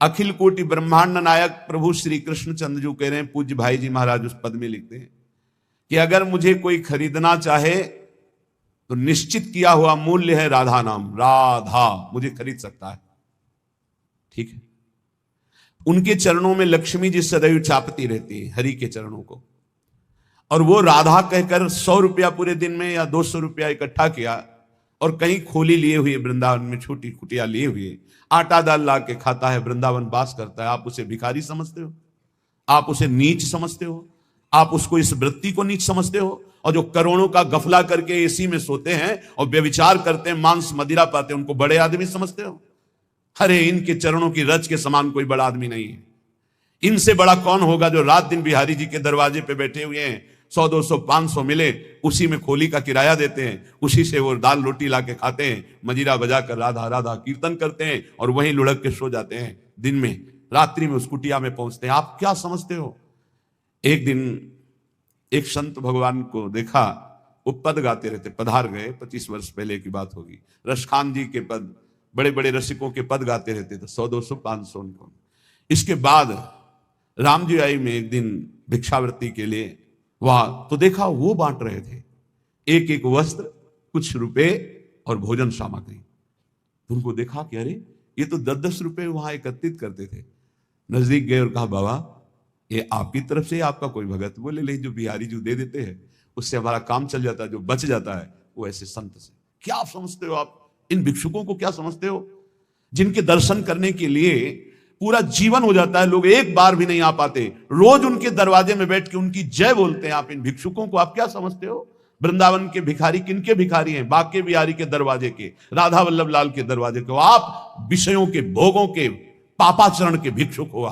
अखिल कोटि ब्रह्मांड नायक प्रभु श्री कृष्ण चंद्र जी कह रहे हैं, पूज्य भाई जी महाराज उस पद में लिखते हैं कि अगर मुझे कोई खरीदना चाहे तो निश्चित किया हुआ मूल्य है राधा नाम, राधा मुझे खरीद सकता है। ठीक है। उनके चरणों में लक्ष्मी जी सदैव चापती रहती है हरि के चरणों को, और वो राधा कहकर 100 रुपया पूरे दिन में या 200 रुपया इकट्ठा किया और कहीं खोली लिए हुए वृंदावन में छोटी कुटिया लिए हुए आटा दाल ला के खाता है, वृंदावन वास करता है। आप उसे भिखारी समझते हो? आप उसे नीच समझते हो? आप उसको इस वृत्ति को नीच समझते हो? और जो करोड़ों का गफला करके एसी में सोते हैं और व्यभिचार करते हैं, मांस मदिरा पाते हैं, उनको बड़े आदमी समझते हो? अरे इनके चरणों की रज के समान कोई बड़ा आदमी नहीं है। इनसे बड़ा कौन होगा जो रात दिन बिहारी जी के दरवाजे पे बैठे हुए हैं, 100 200 500 मिले उसी में खोली का किराया देते हैं, उसी से वो दाल रोटी ला के खाते हैं, मजीरा बजा कर राधा राधा कीर्तन करते हैं और वहीं लुढ़क के सो जाते हैं। दिन में रात्रि में उस कुटिया में पहुंचते हैं। आप क्या समझते हो? एक दिन एक संत भगवान को देखा, वो पद गाते रहते, पधार गए, 25 वर्ष पहले की बात होगी। रसखान जी के पद, बड़े बड़े रसिकों के पद गाते रहते थे, 100 200 500 उनको। इसके बाद राम जी आई में एक दिन भिक्षावृत्ति के लिए वहां, तो देखा वो बांट रहे थे एक एक वस्त्र, कुछ रुपए और भोजन सामग्री। उनको देखा कि अरे ये तो 10-10 रुपए वहां एकत्रित करते थे। नजदीक गए और कहा, बाबा ये आपकी तरफ से आपका कोई भगत? बोले नहीं, जो बिहारी जो दे देते हैं उससे हमारा काम चल जाता है, जो बच जाता है वो ऐसे संत से। क्या आप समझते हो? आप इन भिक्षुकों को क्या समझते हो, जिनके दर्शन करने के लिए पूरा जीवन हो जाता है, लोग एक बार भी नहीं आ पाते, रोज उनके दरवाजे में बैठ के उनकी जय बोलते हैं। आप इन भिक्षुकों को आप क्या समझते हो? वृंदावन के भिखारी किनके भिखारी हैं? बाके बिहारी के दरवाजे के, राधा वल्लभ लाल के दरवाजे के। आप विषयों के, भोगों के, पापाचरण के भिक्षुक हो।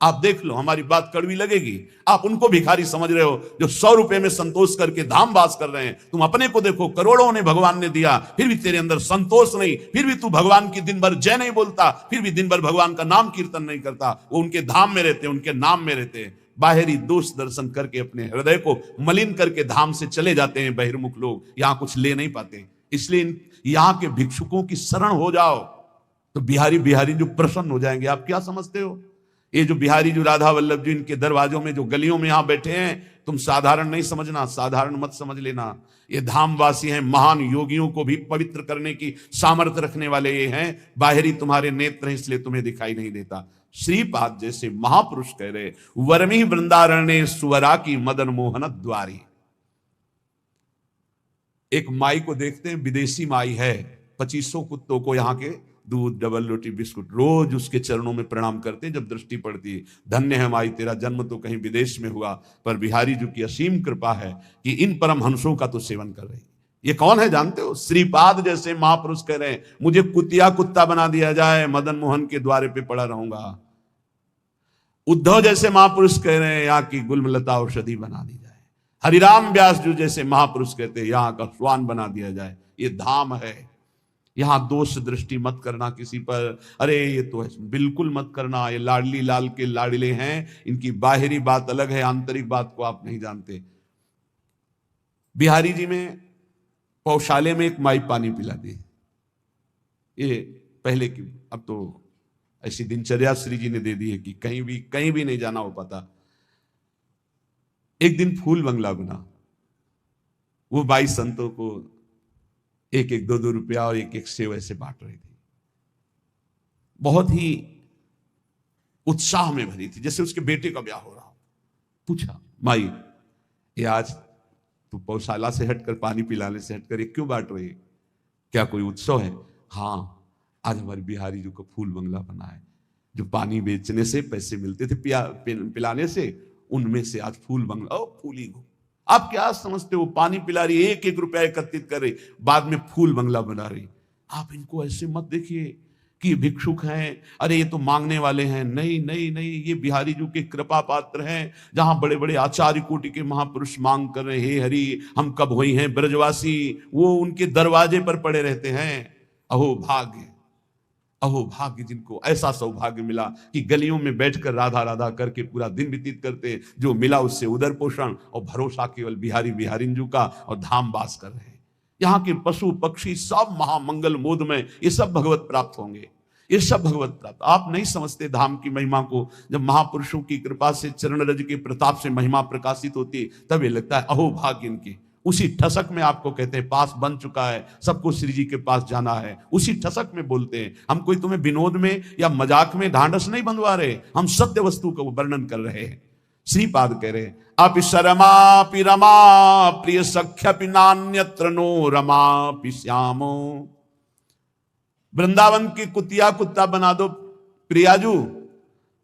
आप देख लो, हमारी बात कड़वी लगेगी, आप उनको भिखारी समझ रहे हो जो 100 रुपए में संतोष करके धाम वास कर रहे हैं। तुम अपने को देखो, करोड़ों ने भगवान ने दिया, फिर भी तेरे अंदर संतोष नहीं, फिर भी तू भगवान की दिन भर जय नहीं बोलता, फिर भी दिन भर भगवान का नाम कीर्तन नहीं करता। वो उनके धाम में रहते, उनके नाम में रहते, बाहरी दोष दर्शन करके अपने हृदय को मलिन करके धाम से चले जाते हैं। बहिर्मुख लोग यहां कुछ ले नहीं पाते। इसलिए यहां के भिक्षुकों की शरण हो जाओ तो बिहारी बिहारी जो प्रसन्न हो जाएंगे। आप क्या समझते हो? ये जो बिहारी जो राधा वल्लभ जी इनके दरवाजों में, जो गलियों में यहां बैठे हैं, तुम साधारण नहीं समझना, साधारण मत समझ लेना। ये धामवासी हैं, महान योगियों को भी पवित्र करने की सामर्थ्य रखने वाले ये हैं। बाहरी तुम्हारे नेत्र हैं इसलिए तुम्हें दिखाई नहीं देता। श्रीपाद जैसे महापुरुष कह रहे, वर्मी वृंदारण्य सुवरा की मदन मोहन द्वारी। एक माई को देखते हैं, विदेशी माई है, 2500 कुत्तों को यहाँ के दूध, डबल रोटी, बिस्कुट, रोज उसके चरणों में प्रणाम करते हैं जब दृष्टि पड़ती है। धन्य है माई, तेरा जन्म तो कहीं विदेश में हुआ, पर बिहारी जी की असीम कृपा है कि इन परम हंसों का तो सेवन कर रही। ये कौन है जानते हो? श्रीपाद जैसे महापुरुष कह रहे हैं, मुझे कुतिया कुत्ता बना दिया जाए, मदन मोहन के द्वारे पे पड़ा रहूंगा। उद्धव जैसे महापुरुष कह रहे हैं, यहाँ की गुलमलता औषधि बना दी जाए। हरिराम व्यास जी जैसे महापुरुष कहते हैं, यहाँ का स्वान बना दिया जाए। ये धाम है, यहां दोष दृष्टि मत करना किसी पर। अरे ये तो है, बिल्कुल मत करना। ये लाडली लाल के लाडले हैं, इनकी बाहरी बात अलग है, आंतरिक बात को आप नहीं जानते। बिहारी जी में पौशाले में एक माई पानी पिलाती है, ये पहले की, अब तो ऐसी दिनचर्या श्री जी ने दे दी है कि कहीं भी नहीं जाना हो पाता। एक दिन फूल बंगला बना, वो 22 संतों को 1-1 2-2 रुपया और 1-1 सेव ऐसे बांट रही थी। बहुत ही उत्साह में भरी थी, जैसे उसके बेटे का ब्याह हो रहा हो। पूछा, माई ये आज तू पौशाला से हटकर, पानी पिलाने से हटकर ये क्यों बांट रही है? क्या कोई उत्सव है? हाँ, आज हमारे बिहारी जी को फूल बंगला बना है। जो पानी बेचने से पैसे मिलते थे पिलाने से, उनमें से आज फूल बंगला। ओ फूली गो, आप क्या समझते हो? पानी पिला रही, 1-1 रुपया एकत्रित कर रही, बाद में फूल बंगला बना रही। आप इनको ऐसे मत देखिए कि भिक्षुक हैं, अरे ये तो मांगने वाले हैं। नहीं नहीं नहीं, ये बिहारी जी के कृपा पात्र हैं। जहां बड़े बड़े आचार्य कोटि के महापुरुष मांग कर रहे, हे हरि हम कब हुई हैं ब्रजवासी, वो उनके दरवाजे पर पड़े रहते हैं। अहो भाग्य, अहो भाग्य जिनको ऐसा सौभाग्य मिला कि गलियों में बैठकर राधा राधा करके पूरा दिन व्यतीत करते। जो मिला उससे उदर पोषण और भरोसा केवल बिहारी बिहारिंजू का, और धाम वास कर रहे हैं। यहाँ के पशु पक्षी सब महामंगल मोद में, ये सब भगवत प्राप्त होंगे। ये सब भगवत प्राप्त। आप नहीं समझते धाम की महिमा को। जब महापुरुषों की कृपा से, चरण रज के प्रताप से महिमा प्रकाशित होती है, तब ये लगता है अहो भाग्य इनके। उसी ठसक में आपको कहते हैं पास बन चुका है, सबको श्री जी के पास जाना है, उसी ठसक में बोलते हैं। हम कोई तुम्हें विनोद में या मजाक में ढांढस नहीं बंधवा रहे, हम सत्य वस्तु का वर्णन कर रहे हैं। श्रीपाद कह रहे अपि शरमा पि रमा प्रिय सख्य पि नान्यत्र नो रमा पि श्यामो। वृंदावन की कुतिया कुत्ता बना दो प्रियाजू,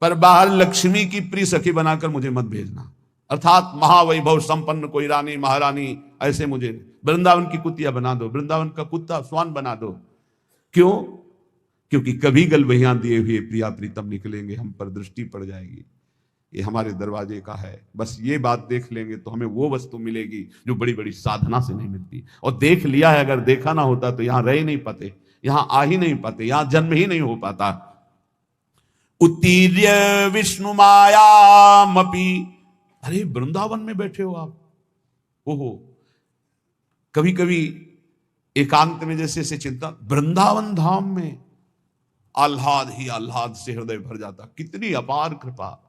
पर बाहर लक्ष्मी की प्रिय सखी बनाकर मुझे मत भेजना। अर्थात महावैभव संपन्न कोई रानी महारानी ऐसे मुझे वृंदावन की कुतिया बना दो, वृंदावन का कुत्ता स्वान बना दो। क्यों? क्योंकि कभी गलबहियां दिए हुए प्रिया प्रीतम निकलेंगे, हम पर दृष्टि पड़ जाएगी। ये हमारे दरवाजे का है, बस ये बात देख लेंगे तो हमें वो वस्तु मिलेगी जो बड़ी बड़ी साधना से नहीं मिलती। और देख लिया है, अगर देखा ना होता तो यहां रह ही नहीं पाते, यहां आ ही नहीं पाते, यहां जन्म ही नहीं हो पाता। उत्तीर्य विष्णु मायामपि। अरे वृंदावन में बैठे हो आप, ओहो। कभी कभी एकांत में जैसे से चिंता, वृंदावन धाम में आह्लाद ही आह्लाद से हृदय भर जाता। कितनी अपार कृपा।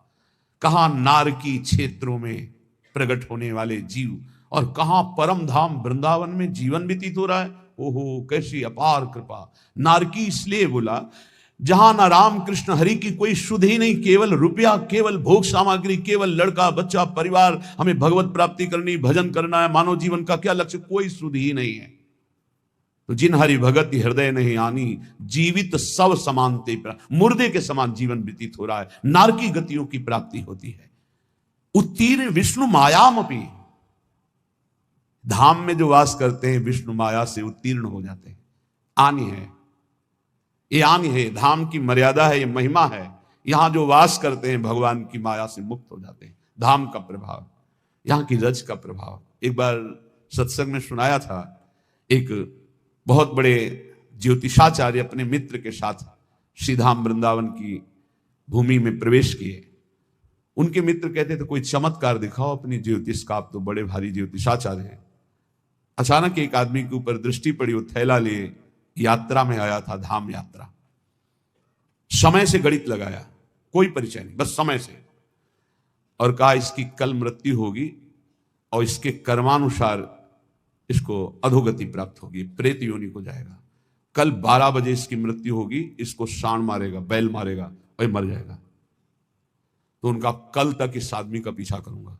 कहां नारकी क्षेत्रों में प्रकट होने वाले जीव, और कहां परम धाम वृंदावन में जीवन व्यतीत हो रहा है। ओहो कैसी अपार कृपा। नारकी इसलिए बोला जहां ना राम कृष्ण हरि की कोई शुद्ध ही नहीं, केवल रुपया, केवल भोग सामग्री, केवल लड़का बच्चा परिवार, हमें भगवत प्राप्ति करनी, भजन करना है, मानव जीवन का क्या लक्ष्य, कोई शुद्ध ही नहीं है। तो जिन हरि भगत हृदय नहीं आनी, जीवित सब समानते, मुर्दे के समान जीवन व्यतीत हो रहा है, नारकी गतियों की प्राप्ति होती है। उत्तीर्ण विष्णु मायामपि। धाम में जो वास करते हैं विष्णु माया से उत्तीर्ण हो जाते हैं। आनी है, ये आनी है, धाम की मर्यादा है, ये महिमा है। यहां जो वास करते हैं भगवान की माया से मुक्त हो जाते हैं। धाम का प्रभाव, यहां की रज का प्रभाव। एक बार सत्संग में सुनाया था, एक बहुत बड़े ज्योतिषाचार्य अपने मित्र के साथ श्रीधाम वृंदावन की भूमि में प्रवेश किए। उनके मित्र कहते थे कोई चमत्कार दिखाओ अपनी ज्योतिष का, आप तो बड़े भारी ज्योतिषाचार्य हैं। अचानक एक आदमी के ऊपर दृष्टि पड़ी, वो थैला लिए यात्रा में आया था, धाम यात्रा। समय से गणित लगाया, कोई परिचय नहीं, बस समय से, और कहा इसकी कल मृत्यु होगी और इसके कर्मानुसार इसको अधोगति प्राप्त होगी, प्रेत योनि को जाएगा। कल 12 बजे इसकी मृत्यु होगी, इसको सांड मारेगा, बैल मारेगा और मर जाएगा। तो उनका कल तक इस आदमी का पीछा करूंगा,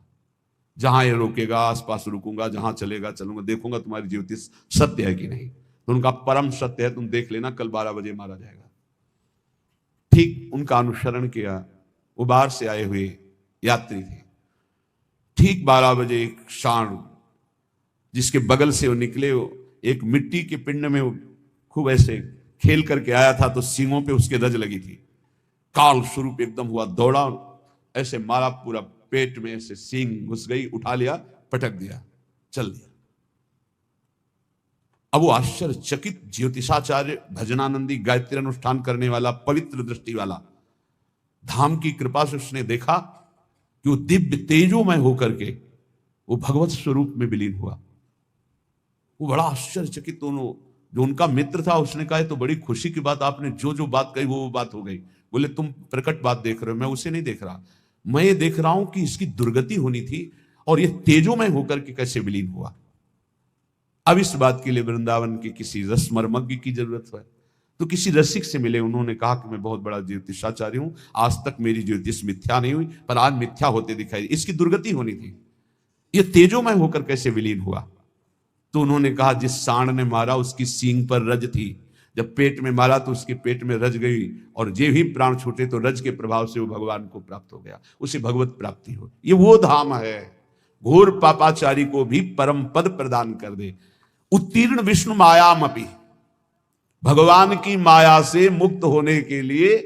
जहां ये रोकेगा आसपास रुकूंगा, जहां चलेगा चलूंगा, देखूंगा तुम्हारी ज्योतिष सत्य है कि नहीं। तो उनका परम सत्य है, तुम देख लेना कल 12 बजे मारा जाएगा। ठीक उनका अनुसरण किया। वो बाहर से आए हुए यात्री थे। ठीक 12 बजे एक सांड जिसके बगल से वो निकले, वो एक मिट्टी के पिंड में वो खूब ऐसे खेल करके आया था, तो सींगों पे उसके रज लगी थी। काल स्वरूप एकदम हुआ, दौड़ा, ऐसे मारा, पूरा पेट में ऐसे सींग घुस गई, उठा लिया, पटक दिया, चल दिया। अब वो आश्चर्यचकित ज्योतिषाचार्य, भजनानंदी, गायत्री अनुष्ठान करने वाला, पवित्र दृष्टि वाला, धाम की कृपा से उसने देखा कि वो दिव्य तेजोमय होकर के वो भगवत स्वरूप में विलीन हुआ। वो बड़ा आश्चर्यचकित। दोनों जो उनका मित्र था उसने कहा तो बड़ी खुशी की बात, आपने जो जो बात कही वो बात हो गई। बोले तुम प्रकट बात देख रहे हो, मैं उसे नहीं देख रहा, मैं ये देख रहा हूं कि इसकी दुर्गति होनी थी और ये तेजोमय होकर के कैसे विलीन हुआ। अब इस बात के लिए वृंदावन के किसी रसमर्मज्ञ की जरूरत है। तो किसी रसिक से मिले, उन्होंने कहा कि मैं बहुत बड़ा ज्योतिषाचार्य हूं, आज तक मेरी ज्योतिष मिथ्या नहीं हुई, पर आज मिथ्या होते दिखाई, इसकी दुर्गति होनी थी, ये तेजोमय होकर कैसे विलीन हुआ। तो उन्होंने कहा जिस सांड ने मारा उसकी सींग पर रज थी, जब पेट में मारा तो उसके पेट में रज गई, और जे भी प्राण छूटे तो रज के प्रभाव से वो भगवान को प्राप्त हो गया, उसे भगवत प्राप्ति हो। ये वो धाम है, घोर पापाचारी को भी परम पद प्रदान कर दे। उत्तीर्ण विष्णु मायामपि। भगवान की माया से मुक्त होने के लिए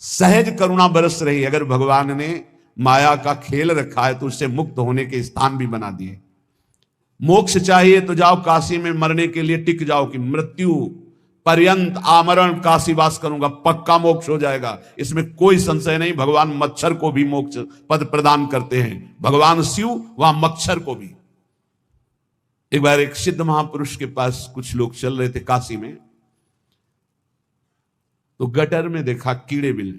सहज करुणा बरस रही। अगर भगवान ने माया का खेल रखा है तो उससे मुक्त होने के स्थान भी बना दिए। मोक्ष चाहिए तो जाओ काशी में, मरने के लिए टिक जाओ कि मृत्यु पर्यंत आमरण काशी वास करूंगा, पक्का मोक्ष हो जाएगा, इसमें कोई संशय नहीं। भगवान मच्छर को भी मोक्ष पद प्रदान करते हैं, भगवान शिव वहां मच्छर को भी। एक बार एक सिद्ध महापुरुष के पास कुछ लोग चल रहे थे काशी में, तो गटर में देखा कीड़े बिल,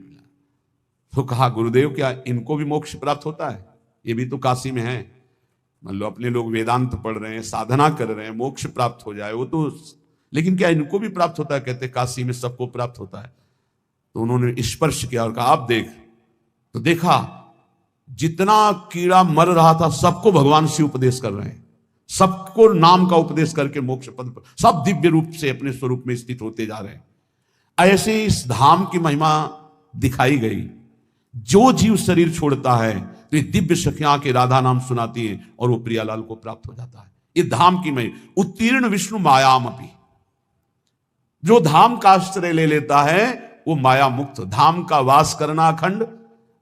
तो कहा गुरुदेव क्या इनको भी मोक्ष प्राप्त होता है? ये भी तो काशी में है। मान लो अपने लोग वेदांत पढ़ रहे हैं, साधना कर रहे हैं, मोक्ष प्राप्त हो जाए वो तो, लेकिन क्या इनको भी प्राप्त होता है? कहते काशी में सबको प्राप्त होता है। तो उन्होंने स्पर्श किया और कहा आप देख। तो देखा जितना कीड़ा मर रहा था सबको भगवान शिव उपदेश कर रहे हैं, सबको नाम का उपदेश करके मोक्ष पद पर सब दिव्य रूप से अपने स्वरूप में स्थित होते जा रहे हैं। ऐसे इस धाम की महिमा दिखाई गई। जो जीव शरीर छोड़ता है तो ये दिव्य सखियां के राधा नाम सुनाती हैं और वो प्रियालाल को प्राप्त हो जाता है। ये धाम की महिमा। उत्तीर्ण विष्णु मायाम अपि, जो धाम का आश्रय ले लेता है वो माया मुक्त। धाम का वास करना अखंड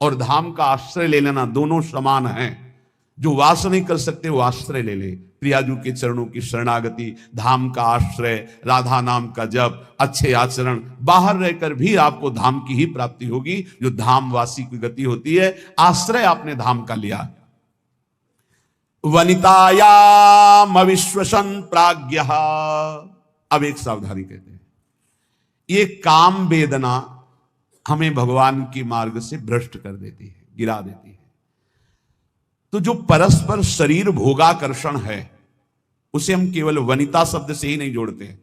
और धाम का आश्रय ले लेना दोनों समान है। जो वास नहीं कर सकते वो आश्रय ले ले। प्रियाजू के चरणों की शरणागति, धाम का आश्रय, राधा नाम का जप, अच्छे आचरण, बाहर रहकर भी आपको धाम की ही प्राप्ति होगी। जो धामवासी की गति होती है, आश्रय आपने धाम का लिया। वनितायाम अविश्वसन प्राज्ञः। अब एक सावधानी कहते हैं, ये काम वेदना हमें भगवान की मार्ग से भ्रष्ट कर देती है, गिरा देती है। तो जो परस्पर शरीर भोगाकर्षण है उसे हम केवल वनिता शब्द से ही नहीं जोड़ते हैं,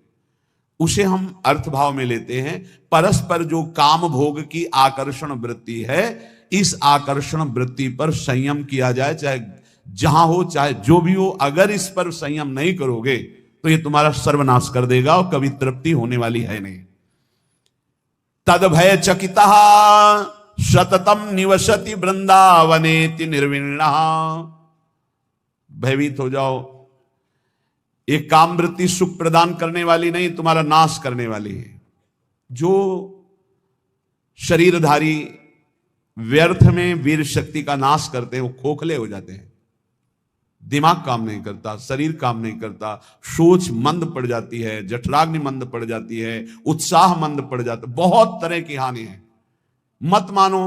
उसे हम अर्थभाव में लेते हैं। परस्पर जो काम भोग की आकर्षण वृत्ति है, इस आकर्षण वृत्ति पर संयम किया जाए, चाहे जहां हो चाहे जो भी हो। अगर इस पर संयम नहीं करोगे तो ये तुम्हारा सर्वनाश कर देगा और कभी तृप्ति होने वाली है नहीं। तद भय चकितः सततम निवसति वृंदावनेति निर्विण्णः। भयभीत हो जाओ, एक काम वृत्ति सुख प्रदान करने वाली नहीं, तुम्हारा नाश करने वाली है। जो शरीरधारी व्यर्थ में वीर शक्ति का नाश करते हैं वो खोखले हो जाते हैं। दिमाग काम नहीं करता, शरीर काम नहीं करता, सोच मंद पड़ जाती है, जठराग्नि मंद पड़ जाती है, उत्साह मंद पड़ जाता है, बहुत तरह की हानि है। मत मानो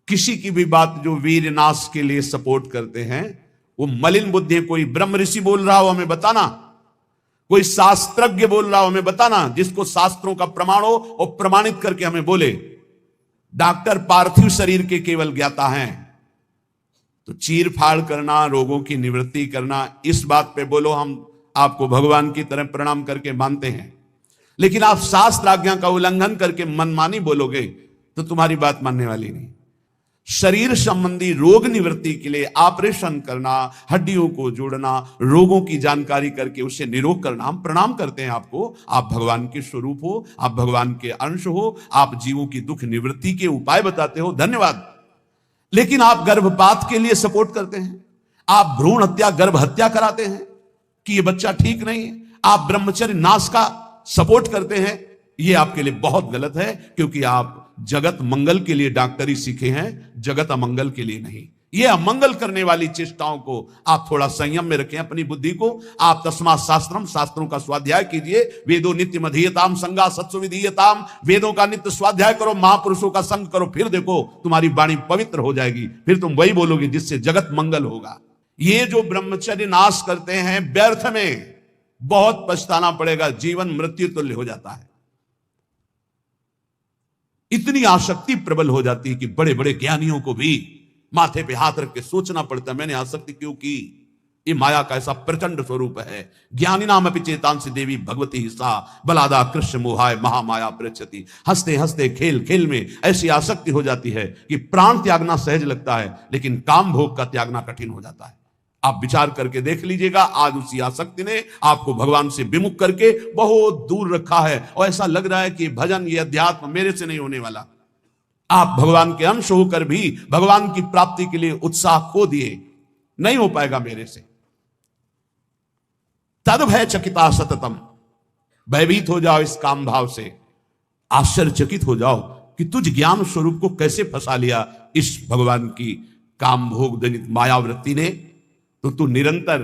किसी की भी बात जो वीर नाश के लिए सपोर्ट करते हैं, वो मलिन बुद्धि है। कोई ब्रह्म ऋषि बोल रहा हो हमें बताना, कोई शास्त्रज्ञ बोल रहा हो हमें बताना, जिसको शास्त्रों का प्रमाण हो और प्रमाणित करके हमें बोले। डॉक्टर पार्थिव शरीर के केवल ज्ञाता हैं। तो चीर फाड़ करना, रोगों की निवृत्ति करना, इस बात पे बोलो, हम आपको भगवान की तरह प्रणाम करके मानते हैं। लेकिन आप शास्त्र आज्ञा का उल्लंघन करके मनमानी बोलोगे तो तुम्हारी बात मानने वाली नहीं। शरीर संबंधी रोग निवृत्ति के लिए ऑपरेशन करना, हड्डियों को जोड़ना, रोगों की जानकारी करके उसे निरोग करना, हम प्रणाम करते हैं आपको। आप भगवान के स्वरूप हो, आप भगवान के अंश हो, आप जीवों की दुख निवृत्ति के उपाय बताते हो, धन्यवाद। लेकिन आप गर्भपात के लिए सपोर्ट करते हैं, आप भ्रूण हत्या, गर्भ हत्या कराते हैं कि ये बच्चा ठीक नहीं है, आप ब्रह्मचर्य नाश का सपोर्ट करते हैं। ये आपके लिए बहुत गलत है, क्योंकि आप जगत मंगल के लिए डॉक्टरी सीखे हैं, जगत अमंगल के लिए नहीं। ये अमंगल करने वाली चेष्टाओं को आप थोड़ा संयम में रखें अपनी बुद्धि को। आप तस्मात् शास्त्रम, शास्त्रों का स्वाध्याय कीजिए। वेदो नित्य मधीयताम संगा सत्सु विधीयताम, वेदों का नित्य स्वाध्याय करो, महापुरुषों का संग करो, फिर देखो तुम्हारी वाणी पवित्र हो जाएगी। फिर तुम वही बोलोगे जिससे जगत मंगल होगा। ये जो ब्रह्मचर्य नाश करते हैं व्यर्थ में, बहुत पछताना पड़ेगा, जीवन मृत्यु तुल्य हो जाता है। इतनी आसक्ति प्रबल हो जाती है कि बड़े बड़े ज्ञानियों को भी माथे पे हाथ रख के सोचना पड़ता है, मैंने आसक्ति क्यों की। ये माया का ऐसा प्रचंड स्वरूप है। ज्ञानी नाम अपि चेतांसी देवी भगवती सा बलादा कृष्ण मोहाय महामाया प्रचति। हंसते हंसते खेल खेल में ऐसी आसक्ति हो जाती है कि प्राण त्यागना सहज लगता है, लेकिन काम भोग का त्यागना कठिन हो जाता है। आप विचार करके देख लीजिएगा, आज उसी आसक्ति ने आपको भगवान से विमुख करके बहुत दूर रखा है और ऐसा लग रहा है कि भजन, ये अध्यात्म मेरे से नहीं होने वाला। आप भगवान के अंश होकर भी भगवान की प्राप्ति के लिए उत्साह खो दिए, नहीं हो पाएगा मेरे से। तद भय चकिता सततम, भयभीत हो जाओ इस काम भाव से, आश्चर्यचकित हो जाओ कि तुझ ज्ञान स्वरूप को कैसे फंसा लिया इस भगवान की काम भोग जनित मायावृत्ति ने। तो तू निरंतर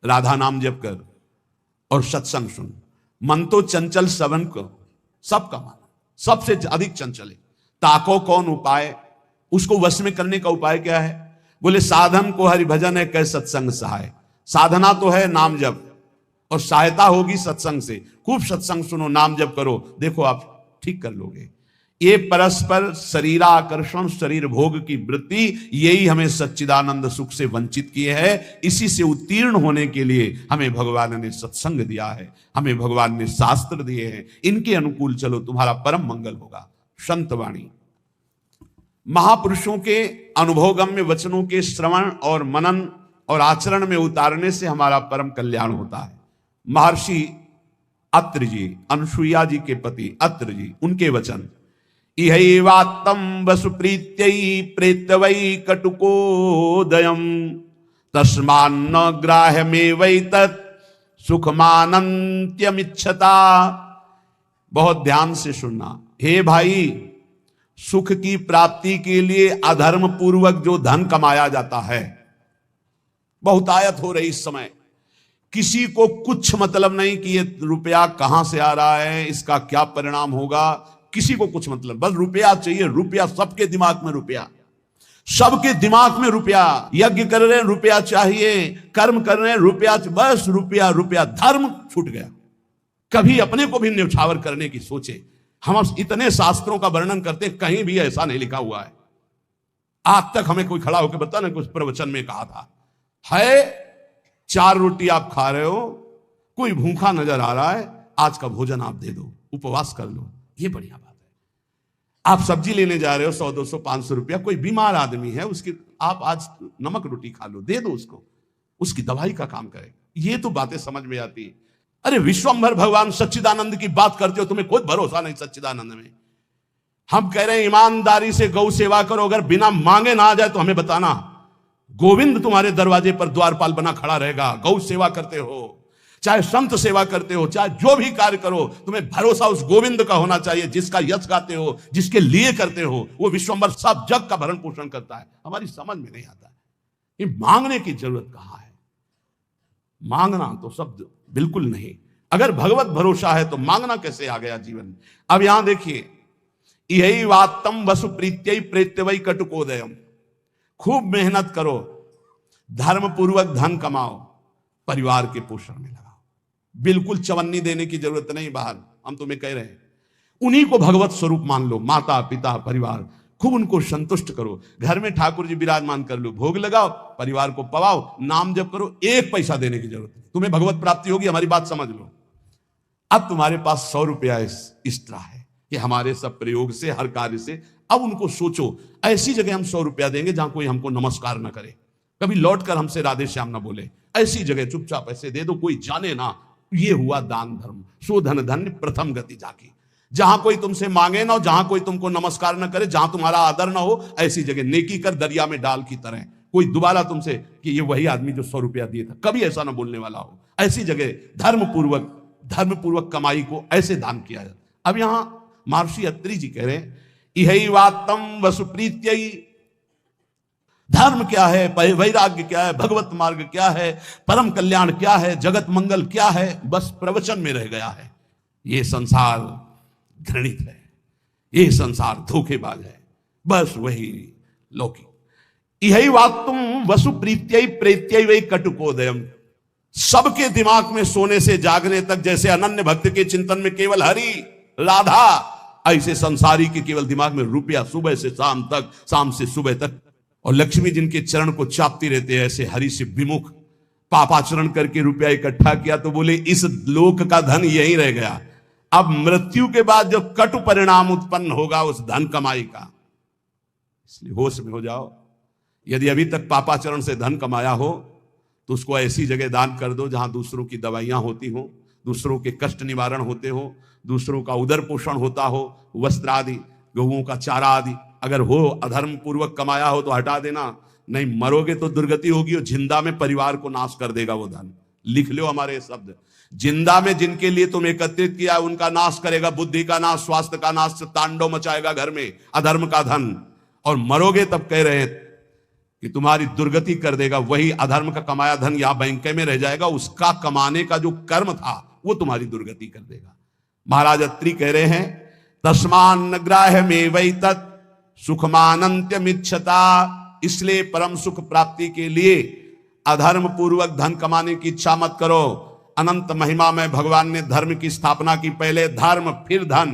राधा नाम जप कर और सत्संग सुन। मन तो चंचल सवन को सबका मन सबसे अधिक चंचल है। ताको कौन उपाय, उसको वश में करने का उपाय क्या है? बोले साधन को हरि भजन है, कै सत्संग सहाय। साधना तो है नाम जप और सहायता होगी सत्संग से। खूब सत्संग सुनो, नाम जप करो, देखो आप ठीक कर लोगे। ये परस्पर शरीराकर्षण, शरीर भोग की वृत्ति, यही हमें सच्चिदानंद सुख से वंचित किए है। इसी से उत्तीर्ण होने के लिए हमें भगवान ने सत्संग दिया है, हमें भगवान ने शास्त्र दिए हैं। इनके अनुकूल चलो, तुम्हारा परम मंगल होगा। संतवाणी, महापुरुषों के अनुभवगम्य वचनों के श्रवण और मनन और आचरण में उतारने से हमारा परम कल्याण होता है। महर्षि अत्र जी, अनुसुईया जी के पति अत्र जी, उनके वचन, इहैवात्तं वसुप्रीत्यै प्रेतवै कटुकोदयम् तस्मान्न ग्राह्यमेवैतत् सुखमानन्त्यमिच्छता। बहुत ध्यान से सुनना। हे भाई, सुख की प्राप्ति के लिए अधर्म पूर्वक जो धन कमाया जाता है, बहुतायत हो रही इस समय, किसी को कुछ मतलब नहीं कि ये रुपया कहां से आ रहा है, इसका क्या परिणाम होगा, किसी को कुछ मतलब, बस रुपया चाहिए। रुपया, सबके दिमाग में रुपया, सबके दिमाग में रुपया। यज्ञ कर रहे हैं, रुपया चाहिए, कर्म कर रहे हैं, रुपया, बस रुपया रुपया। धर्म छूट गया। कभी अपने को भी न्यौछावर करने की सोचे। हम इतने शास्त्रों का वर्णन करते, कहीं भी ऐसा नहीं लिखा हुआ है। आज तक हमें कोई खड़ा होकर बता ना, कुछ प्रवचन में कहा था है 4 रोटी आप खा रहे हो, कोई भूखा नजर आ रहा है, आज का भोजन आप दे दो, उपवास कर लो, ये बढ़िया बात है। आप सब्जी लेने जा रहे हो, 100 200 500 रुपया, कोई बीमार आदमी है, उसकी आप आज नमक रोटी खा लो, दे दो उसको, उसकी दवाई का काम करे। ये तो बातें समझ में आती है। अरे विश्वंभर भगवान सच्चिदानंद की बात करते हो, तुम्हें कोई भरोसा नहीं सच्चिदानंद में। हम कह रहे हैं ईमानदारी से गौ सेवा करो, अगर बिना मांगे ना आ जाए तो हमें बताना। गोविंद तुम्हारे दरवाजे पर द्वारपाल बना खड़ा रहेगा। गौ सेवा करते हो, चाहे संत सेवा करते हो, चाहे जो भी कार्य करो, तुम्हें भरोसा उस गोविंद का होना चाहिए, जिसका यश गाते हो, जिसके लिए करते हो। वो विश्वंभर सब जग का भरण पोषण करता है। हमारी समझ में नहीं आता है, ये मांगने की जरूरत कहां है। मांगना तो शब्द बिल्कुल नहीं। अगर भगवत भरोसा है तो मांगना कैसे आ गया जीवन। अब यहां देखिए, यही वात्तम वसु प्रीत्यै प्रेत्यवै कटुकोदयम। खूब मेहनत करो, धर्म पूर्वक धन कमाओ, परिवार के पोषण में लगाओ। बिल्कुल चवन्नी देने की जरूरत नहीं बाहर। हम तुम्हें कह रहे हैं, उन्हीं को भगवत स्वरूप मान लो। माता पिता परिवार, खूब उनको संतुष्ट करो। घर में ठाकुर जी विराजमान कर लो, भोग लगाओ, परिवार को पवाओ, नाम जप करो। 1 पैसा देने की जरूरत नहीं, तुम्हें भगवत प्राप्ति होगी। हमारी बात समझ लो। अब तुम्हारे पास 100 रुपया इस तरह है कि हमारे सब प्रयोग से, हर कार्य से, अब उनको सोचो, ऐसी जगह हम 100 रुपया देंगे जहां कोई हमको नमस्कार ना करे, कभी लौट कर हमसे राधे श्याम ना बोले। ऐसी जगह चुपचाप ऐसे दे दो, कोई जाने ना। ये हुआ दान धर्म। सो धन धन्य प्रथम गति जाकी। जहां कोई तुमसे मांगे ना हो, जहां कोई तुमको नमस्कार ना करे, जहां तुम्हारा आदर ना हो, ऐसी जगह नेकी कर, दरिया में डाल की तरह। कोई दोबारा तुमसे कि ये वही आदमी जो 100 रुपया दिया था, कभी ऐसा ना बोलने वाला हो। ऐसी जगह धर्म पूर्वक कमाई को ऐसे दान किया जाता। अब यहां महर्षि अत्रि जी कह रहे हैं, इहैवात्तं वसुप्रीत्यै। धर्म क्या है, वैराग्य क्या है, भगवत मार्ग क्या है, परम कल्याण क्या है, जगत मंगल क्या है, बस प्रवचन में रह गया है। ये संसार घृणित है, ये संसार धोखेबाज है, बस वही लौकिक। इहैवात्तं वसुप्रीत्यै प्रेत्यै वै कटुकोदयम। सबके दिमाग में सोने से जागने तक, जैसे अनन्य भक्त के चिंतन में केवल हरि राधा, ऐसे संसारी के केवल दिमाग में रुपया, सुबह से शाम तक, शाम से सुबह तक। और लक्ष्मी जिनके चरण को चापती रहते हैं, ऐसे हरि से विमुख, पापाचरण करके रुपया इकट्ठा किया तो बोले इस लोक का धन यही रह गया। अब मृत्यु के बाद जो कटु परिणाम उत्पन्न होगा उस धन कमाई का, इसलिए होश में हो जाओ। यदि अभी तक पापाचरण से धन कमाया हो तो उसको ऐसी जगह दान कर दो जहां दूसरों की दवाइयां होती हो, दूसरों के कष्ट निवारण होते हो, दूसरों का उदर पोषण होता हो, वस्त्र आदि, गौओं का चारा आदि। अगर हो अधर्म पूर्वक कमाया हो तो हटा देना, नहीं मरोगे तो दुर्गति होगी और जिंदा में परिवार को नाश कर देगा वो धन। लिख लो हमारे शब्द, जिंदा में जिनके लिए तुम एकत्रित किया उनका नाश करेगा, बुद्धि का नाश, स्वास्थ्य का नाश, तांडव मचाएगा घर में अधर्म का धन। और मरोगे तब कह रहे हैं कि तुम्हारी दुर्गति कर देगा। वही अधर्म का कमाया धन या बैंक में रह जाएगा, उसका कमाने का जो कर्म था वो तुम्हारी दुर्गति कर देगा। महाराज अत्रि कह रहे हैं, तस्मान्न ग्राह्यमेवैतत् सुखमानन्त्यमिच्छता। इसलिए परम सुख प्राप्ति के लिए अधर्म पूर्वक धन कमाने की इच्छा मत करो। अनंत महिमा में भगवान ने धर्म की स्थापना की, पहले धर्म फिर धन।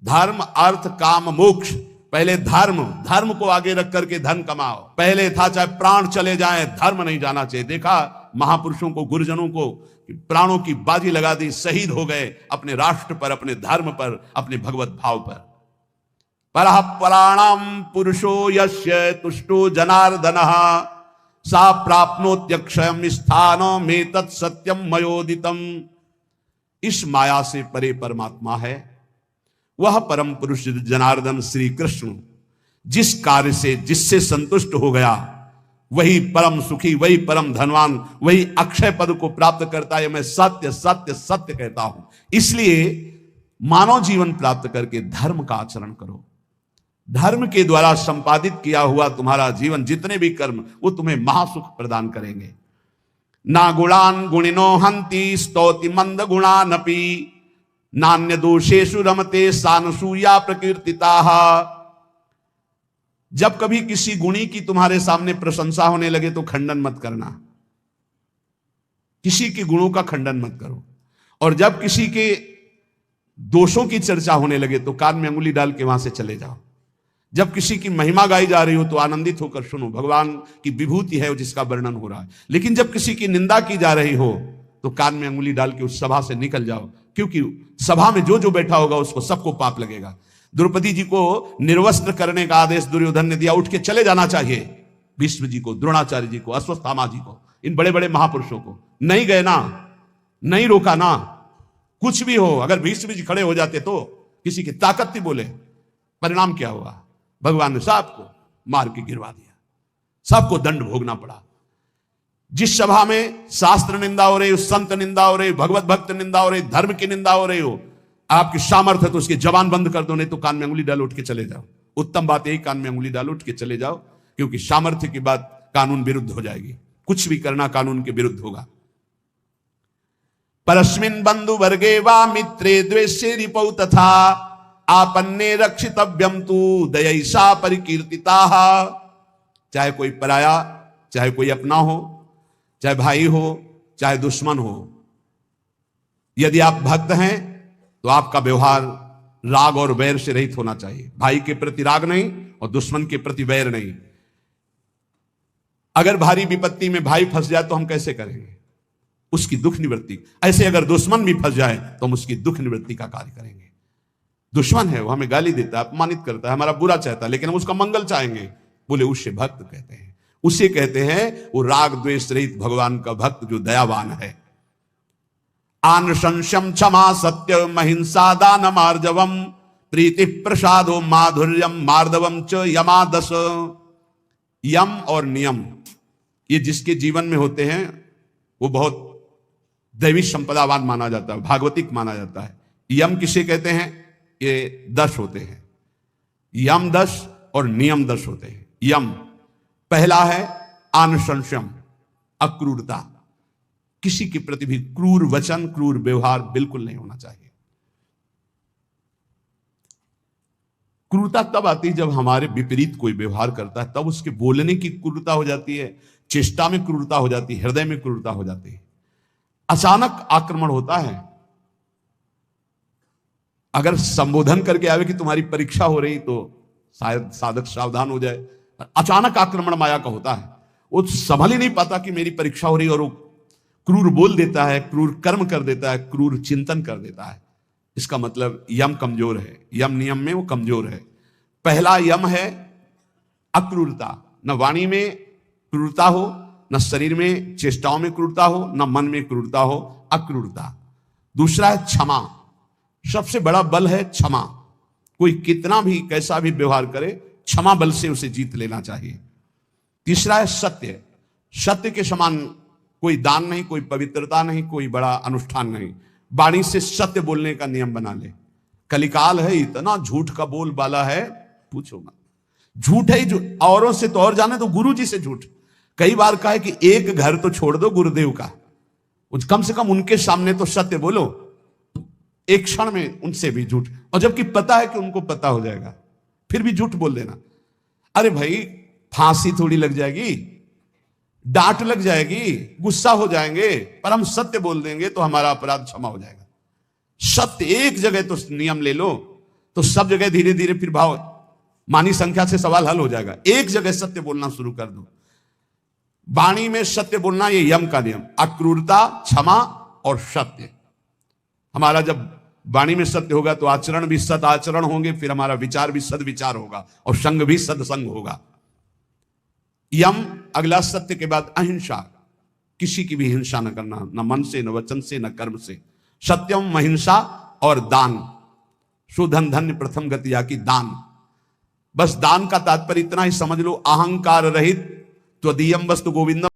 धर्म अर्थ काम मोक्ष, पहले धर्म को आगे रख करके धन कमाओ। पहले था चाहे प्राण चले जाएं, धर्म नहीं जाना चाहिए। देखा महापुरुषों को, गुरुजनों को, प्राणों की बाजी लगा दी, शहीद हो गए अपने राष्ट्र पर, अपने धर्म पर, अपने भगवत भाव पर। परः पराणाम पुरुषो यस्य तुष्टो जनार्दनः सा प्राप्नोत्यक्षयम् स्थानम् एतत् सत्यम मयोदितम। इस माया से परे परमात्मा है, वह परम पुरुष जनार्दन श्री कृष्ण जिस कार्य से, जिससे संतुष्ट हो गया, वही परम सुखी, वही परम धनवान, वही अक्षय पद को प्राप्त करता है। मैं सत्य सत्य सत्य कहता हूं। इसलिए मानव जीवन प्राप्त करके धर्म का आचरण करो। धर्म के द्वारा संपादित किया हुआ तुम्हारा जीवन, जितने भी कर्म, वो तुम्हें महासुख प्रदान करेंगे। ना गुणान गुणिनो हंति स्तौति मंद गुणानपि नान्य दोषेषु रमते सानसूया प्रकीर्तिताः। जब कभी किसी गुणी की तुम्हारे सामने प्रशंसा होने लगे तो खंडन मत करना, किसी के गुणों का खंडन मत करो। और जब किसी के दोषों की चर्चा होने लगे तो कान में अंगुली डाल के वहां से चले जाओ। जब किसी की महिमा गाई जा रही हो तो आनंदित होकर सुनो, भगवान की विभूति है जिसका वर्णन हो रहा है। लेकिन जब किसी की निंदा की जा रही हो तो कान में अंगुली डाल के उस सभा से निकल जाओ, क्योंकि सभा में जो जो बैठा होगा उसको सबको पाप लगेगा। द्रौपदी जी को निर्वस्त्र करने का आदेश दुर्योधन ने दिया, उठ के चले जाना चाहिए। भीष्म जी को, द्रोणाचार्य जी को, अश्वत्थामा जी को, इन बड़े बड़े महापुरुषों को नहीं गए ना, नहीं रोका ना। कुछ भी हो, अगर भीष्म जी खड़े हो जाते तो किसी की ताकत थी बोले, परिणाम क्या हुआ? भगवान ने सबको मार के गिरवा दिया, सबको दंड भोगना पड़ा। जिस सभा में शास्त्र निंदा हो रही हो, संत निंदा हो रही हो, भगवत भक्त निंदा हो रही, धर्म की निंदा हो रही हो, आपकी सामर्थ्य तो उसकी जबान बंद कर दो, नहीं तो कान में अंगुली डाल उठ के चले जाओ। उत्तम बात यही, कान में अंगुली डाल उठ के चले जाओ, क्योंकि सामर्थ्य की बात कानून विरुद्ध हो जाएगी। कुछ भी करना कानून के विरुद्ध होगा। परस्मिन बंधु वर्गे वा मित्रे द्वेषे रिपौ तथा आपन्ने रक्षितव्यम तु दयैषा परिकीर्तिताः। चाहे कोई पराया, चाहे कोई अपना हो, चाहे भाई हो, चाहे दुश्मन हो, यदि आप भक्त हैं तो आपका व्यवहार राग और वैर से रहित होना चाहिए। भाई के प्रति राग नहीं और दुश्मन के प्रति वैर नहीं। अगर भारी विपत्ति में भाई फंस जाए तो हम कैसे करेंगे? उसकी दुख निवृत्ति। ऐसे अगर दुश्मन भी फंस जाए तो हम उसकी दुख निवृत्ति का कार्य करेंगे। दुश्मन है, वो हमें गाली देता है, अपमानित करता है, हमारा बुरा चाहता है, लेकिन हम उसका मंगल चाहेंगे, बोले उसे भक्त कहते हैं। उसे कहते हैं वो राग द्वेष रहित भगवान का भक्त जो दयावान है। आनशंस्यम क्षमा सत्य महिंसा दानम आर्जवम प्रीति प्रसादो माधुर्यम मार्दवम च यमादस। यम और नियम, ये जिसके जीवन में होते हैं वो बहुत दैवी संपदावान माना जाता है, भागवतिक माना जाता है। यम किसे कहते हैं? ये 10 होते हैं, यम 10 और नियम 10 होते हैं। यम पहला है आनशंस्यम, अक्रूरता। किसी के प्रति भी क्रूर वचन, क्रूर व्यवहार बिल्कुल नहीं होना चाहिए। क्रूरता तब आती है जब हमारे विपरीत कोई व्यवहार करता है, तब उसके बोलने की क्रूरता हो जाती है, चेष्टा में क्रूरता हो जाती है, हृदय में क्रूरता हो जाती है। अचानक आक्रमण होता है। अगर संबोधन करके आवे कि तुम्हारी परीक्षा हो रही तो शायद साधक सावधान हो जाए। अचानक आक्रमण माया का होता है, वो संभल ही नहीं पाता कि मेरी परीक्षा हो रही, और वो क्रूर बोल देता है, क्रूर कर्म कर देता है, क्रूर चिंतन कर देता है। इसका मतलब यम कमजोर है, यम नियम में वो कमजोर है। पहला यम है अक्रूरता, न वाणी में क्रूरता हो, न शरीर में चेष्टाओं में क्रूरता हो, न मन में क्रूरता हो, अक्रूरता। दूसरा है क्षमा। सबसे बड़ा बल है क्षमा। कोई कितना भी कैसा भी व्यवहार करे, क्षमा बल से उसे जीत लेना चाहिए। तीसरा है सत्य। सत्य के समान कोई दान नहीं, कोई पवित्रता नहीं, कोई बड़ा अनुष्ठान नहीं। वाणी से सत्य बोलने का नियम बना ले। कलिकाल है, इतना झूठ का बोल बाला है, पूछो मत। झूठ है जो औरों से तो और जाने, तो गुरु जी से झूठ। कई बार कहा है कि एक घर तो छोड़ दो गुरुदेव का, कम से कम उनके सामने तो सत्य बोलो। एक क्षण में उनसे भी झूठ, और जबकि पता है कि उनको पता हो जाएगा फिर भी झूठ बोल देना। अरे भाई, फांसी थोड़ी लग जाएगी, डांट लग जाएगी, गुस्सा हो जाएंगे, पर हम सत्य बोल देंगे तो हमारा अपराध क्षमा हो जाएगा। सत्य एक जगह तो नियम ले लो, तो सब जगह धीरे धीरे फिर भाव मानी संख्या से सवाल हल हो जाएगा। एक जगह सत्य बोलना शुरू कर दो। वाणी में सत्य बोलना, ये यम का नियम, अक्रूरता, क्षमा और सत्य। हमारा जब वाणी में सत्य होगा तो आचरण भी सत आचरण होंगे, फिर हमारा विचार भी सद विचार होगा और संग भी सदसंग होगा। यम अगला सत्य के बाद अहिंसा, किसी की भी हिंसा न करना, न मन से, न वचन से, न कर्म से। सत्यम, अहिंसा और दान। सुधन धन्य प्रथम गति की दान। बस दान का तात्पर्य इतना ही समझ लो, अहंकार रहित त्वदीयम वस्तु गोविंदम